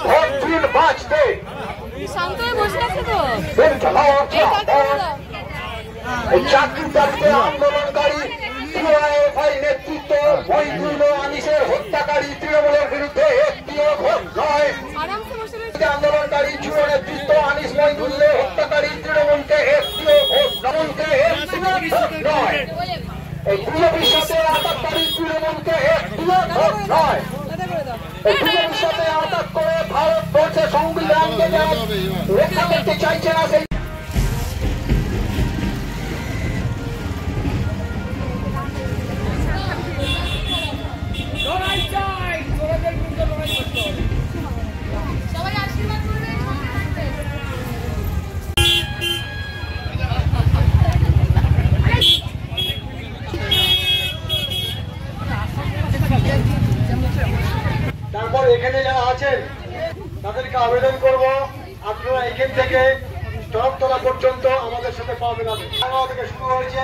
Vote দিন বাঁচতে শান্ত হয়ে বসে আছে তো চাকরি প্রাপ্ত আন্দোলনকারী নেতৃত্ব মহিদুল আনিসের হত্যাকারী তৃণমূলের বিরুদ্ধে একটিও ভোট নয়। আন্দোলনকারী যুব নেতৃত্ব আনিস মহিদুল্লের হত্যাকারী তৃণমূলকে একটিও ভোট নয়। এই বিজেপির সাথে আঘাতকারী তৃণমূলকে একটিও ভোট নয়। এই বিজেপির সাথে আঘাত করে ভারতবর্ষের সংবিধানকে রক্ষা করতে চাইছে না সেই তারপর এখানে যারা আছেন তাদেরকে আবেদন করব আপনারা এখান থেকে টরকতলা পর্যন্ত আমাদের সাথে পাবেন। থেকে শুরু হয়েছে